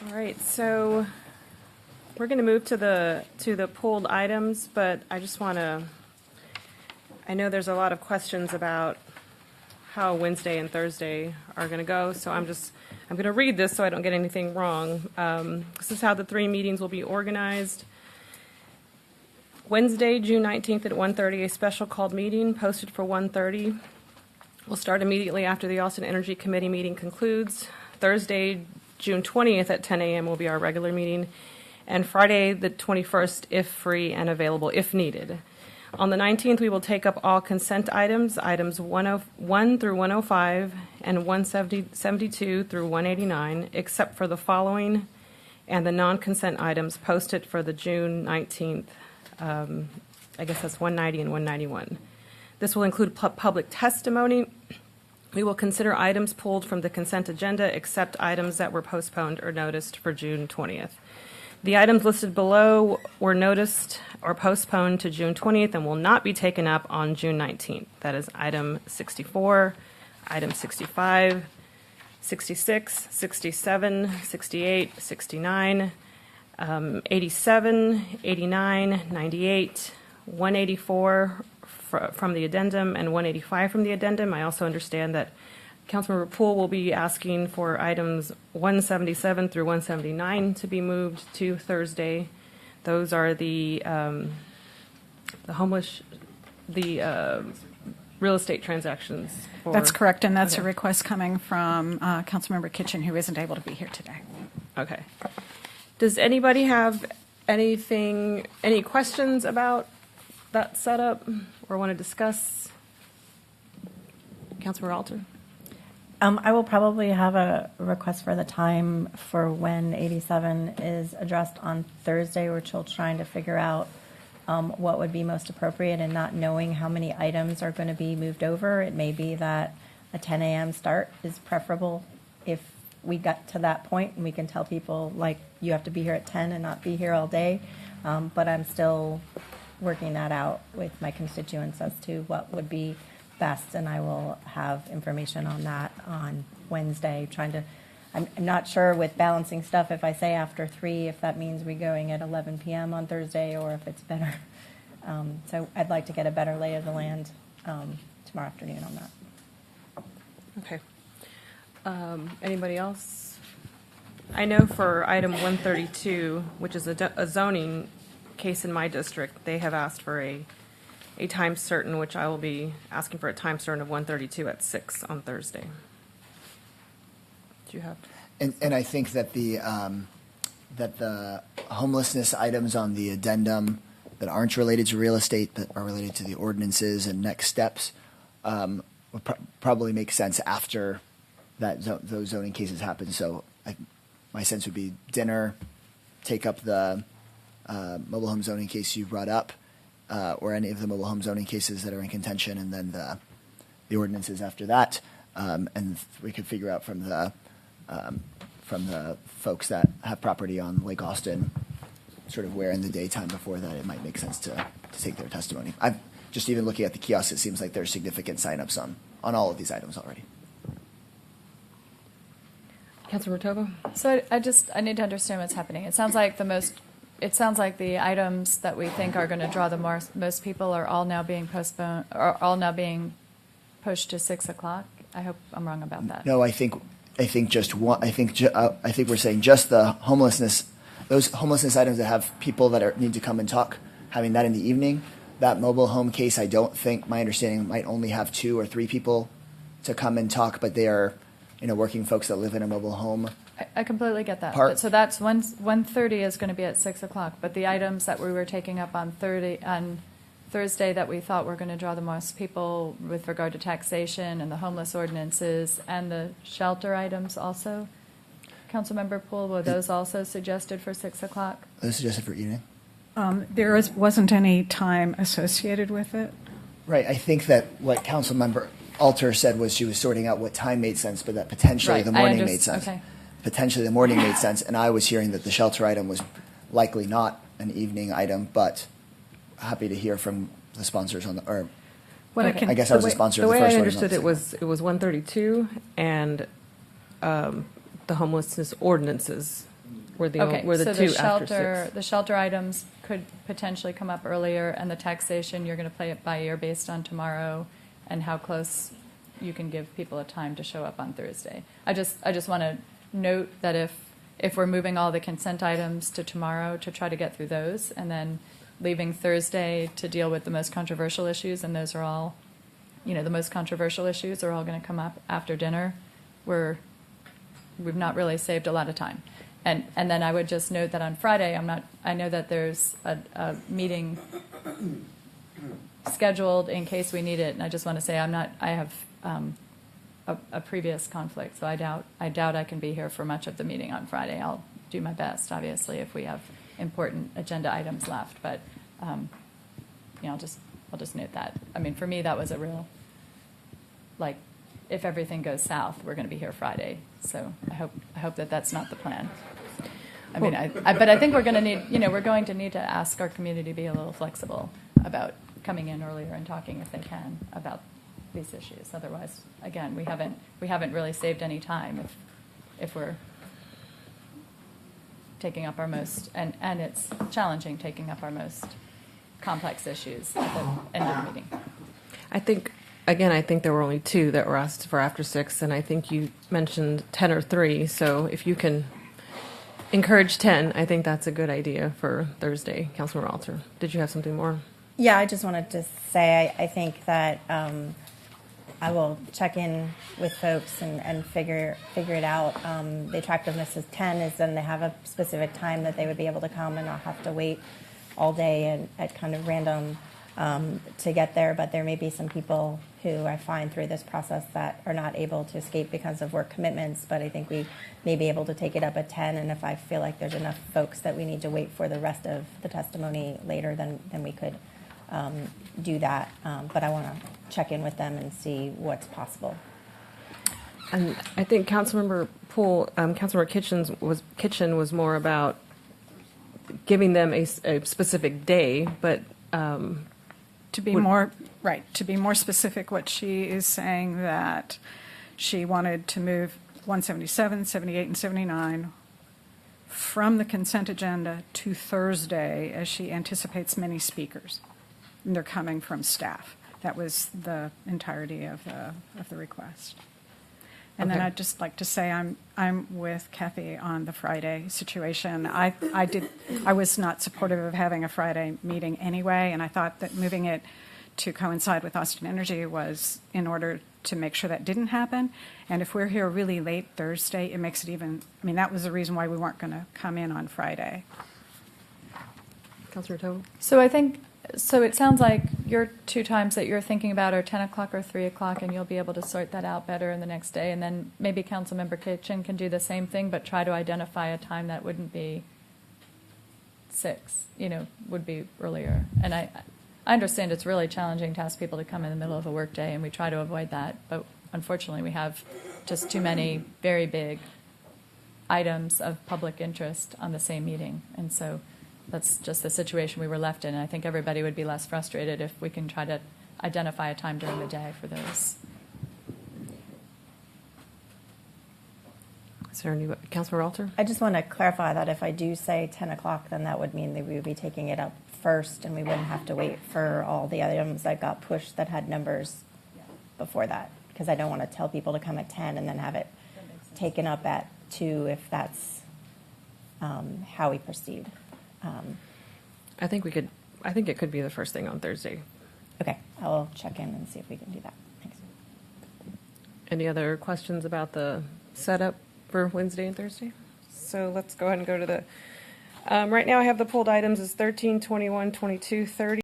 All right, so we're going to move to the pulled items, but I just want to, I know there's a lot of questions about how Wednesday and Thursday are going to go, so I'm going to read this so I don't get anything wrong. This is how the 3 meetings will be organized. Wednesday, June 19th at 1:30, a special called meeting posted for 1:30. We'll start immediately after the Austin Energy Committee meeting concludes. Thursday, June 20th at 10 a.m. will be our regular meeting, and Friday, the 21st, if free and available, if needed. On the 19th, we will take up all consent items, items 101 through 105 and 172 through 189, except for the following and the non-consent items posted for the June 19th. I guess that's 190 and 191. This will include public testimony. We will consider items pulled from the consent agenda, except items that were postponed or noticed for June 20th. The items listed below were noticed or postponed to June 20th and will not be taken up on June 19th. That is item 64, item 65, 66, 67, 68, 69, 87, 89, 98, 184 from the addendum, and 185 from the addendum. I also understand that Councilmember Poole will be asking for items 177 through 179 to be moved to Thursday. Those are the homeless, the real estate transactions. That's correct, and that's okay. a request coming from Councilmember Kitchen, who isn't able to be here today. Okay. Does anybody have any questions about that setup or want to discuss? Councilmember Alter? I will probably have a request for the time for when 87 is addressed on Thursday. We're still trying to figure out what would be most appropriate, and not knowing how many items are going to be moved over. It may be that a 10 a.m. start is preferable if we got to that point, and we can tell people, like, you have to be here at 10 and not be here all day. But I'm still working that out with my constituents as to what would be best, and I will have information on that on Wednesday. I'm not sure with balancing stuff, if I say after 3, if that means we're going at 11 p.m. on Thursday, or if it's better. So I'd like to get a better lay of the land tomorrow afternoon on that. Okay. Anybody else? I know for item 132, which is a zoning case in my district, they have asked for a time certain, which I will be asking for a time certain of 132 at 6 on Thursday. Do you have? And I think that the homelessness items on the addendum that aren't related to real estate, but are related to the ordinances and next steps, would probably make sense after those zoning cases happen. So my sense would be dinner, take up the mobile home zoning case you brought up, or any of the mobile home zoning cases that are in contention, and then the ordinances after that. And we could figure out from the folks that have property on Lake Austin, sort of where in the daytime before that it might make sense to take their testimony. I've just even looking at the kiosks, it seems like there's significant signups on all of these items already. Councilor Rotovo? So I need to understand what's happening. It sounds like the items that we think are going to draw the most people are all now being postponed, or all now being pushed to 6 o'clock. I hope I'm wrong about that. No, I think just one. I think we're saying just the homelessness, those homelessness items that have people that need to come and talk, having that in the evening. That mobile home case, I don't think, my understanding, might only have 2 or 3 people to come and talk, but they are, working folks that live in a mobile home. I completely get that. But so that's 1:30 is going to be at 6 o'clock. But the items that we were taking up on Thursday that we thought were going to draw the most people with regard to taxation and the homeless ordinances and the shelter items also, Councilmember Poole, were those also suggested for 6 o'clock? Those suggested for evening? There wasn't any time associated with it. Right. I think that what Councilmember Alter said was she was sorting out what time made sense, but that potentially the morning made sense. Okay. Potentially the morning made sense, and I was hearing that the shelter item was likely not an evening item, but happy to hear from the sponsors on the, or Okay. I guess I was a sponsor of the way first I one. understood it was 132 and the homelessness ordinances were the Okay, were the so two the after shelter, 6. the shelter items could potentially come up earlier, and the taxation, you're going to play it by ear based on tomorrow and how close you can give people a time to show up on Thursday. I just want to note that if we're moving all the consent items to tomorrow to try to get through those, and then leaving Thursday to deal with the most controversial issues, and those are all, the most controversial issues are all going to come up after dinner, we've not really saved a lot of time. And then I would just note that on Friday, I know that there's a meeting scheduled in case we need it, and I just want to say I have a previous conflict, so I doubt I can be here for much of the meeting on Friday. I'll do my best, obviously, if we have important agenda items left, but I'll just note that. I mean, for me, that was a real, if everything goes south, we're going to be here Friday. So I hope that that's not the plan. I mean, but I think we're going to need to ask our community to be a little flexible about coming in earlier and talking if they can about these issues. Otherwise, again, we haven't really saved any time if we're taking up our most, and it's challenging taking up our most complex issues at the end of the meeting. I think there were only 2 that were asked for after 6, and I think you mentioned 10 or 3. So if you can encourage 10, I think that's a good idea for Thursday. Councilman Ralter, did you have something more? Yeah, I just wanted to say I think that I will check in with folks and figure it out. The attractiveness is 10 is then they have a specific time that they would be able to come and not have to wait all day and at kind of random to get there. But there may be some people who I find through this process that are not able to escape because of work commitments. But I think we may be able to take it up at 10. And if I feel like there's enough folks that we need to wait for the rest of the testimony later, then we could do that. But I want to check in with them and see what's possible. And I think Councilmember Kitchen was more about giving them a specific day, but To be more specific, what she is saying that she wanted to move 177, 78, and 79 from the consent agenda to Thursday as she anticipates many speakers. And they're coming from staff. That was the entirety of the request. And then Okay. I'd just like to say I'm with Kathy on the Friday situation. I was not supportive of having a Friday meeting anyway, and I thought that moving it to coincide with Austin Energy was in order to make sure that didn't happen. And if we're here really late Thursday, it makes it even, that was the reason why we weren't going to come in on Friday. Councilor Tobin? So it sounds like your 2 times that you're thinking about are 10 o'clock or 3 o'clock, and you'll be able to sort that out better in the next day. And then maybe Councilmember Kitchen can do the same thing, but try to identify a time that wouldn't be 6, would be earlier. And I understand it's really challenging to ask people to come in the middle of a workday, and we try to avoid that. But unfortunately, we have just too many very big items of public interest on the same meeting. And so that's just the situation we were left in. And I think everybody would be less frustrated if we can try to identify a time during the day for those. Is there any, Councilor Ralter? I just want to clarify that if I do say 10 o'clock, then that would mean that we would be taking it up first and we wouldn't have to wait for all the items that got pushed that had numbers before that. Because I don't want to tell people to come at 10 and then have it taken up at 2 if that's how we proceed. I think it could be the first thing on Thursday. Okay, I will check in and see if we can do that. Thanks. Any other questions about the setup for Wednesday and Thursday? So let's go ahead and go to the, right now I have the pulled items as 13, 21, 22, 30.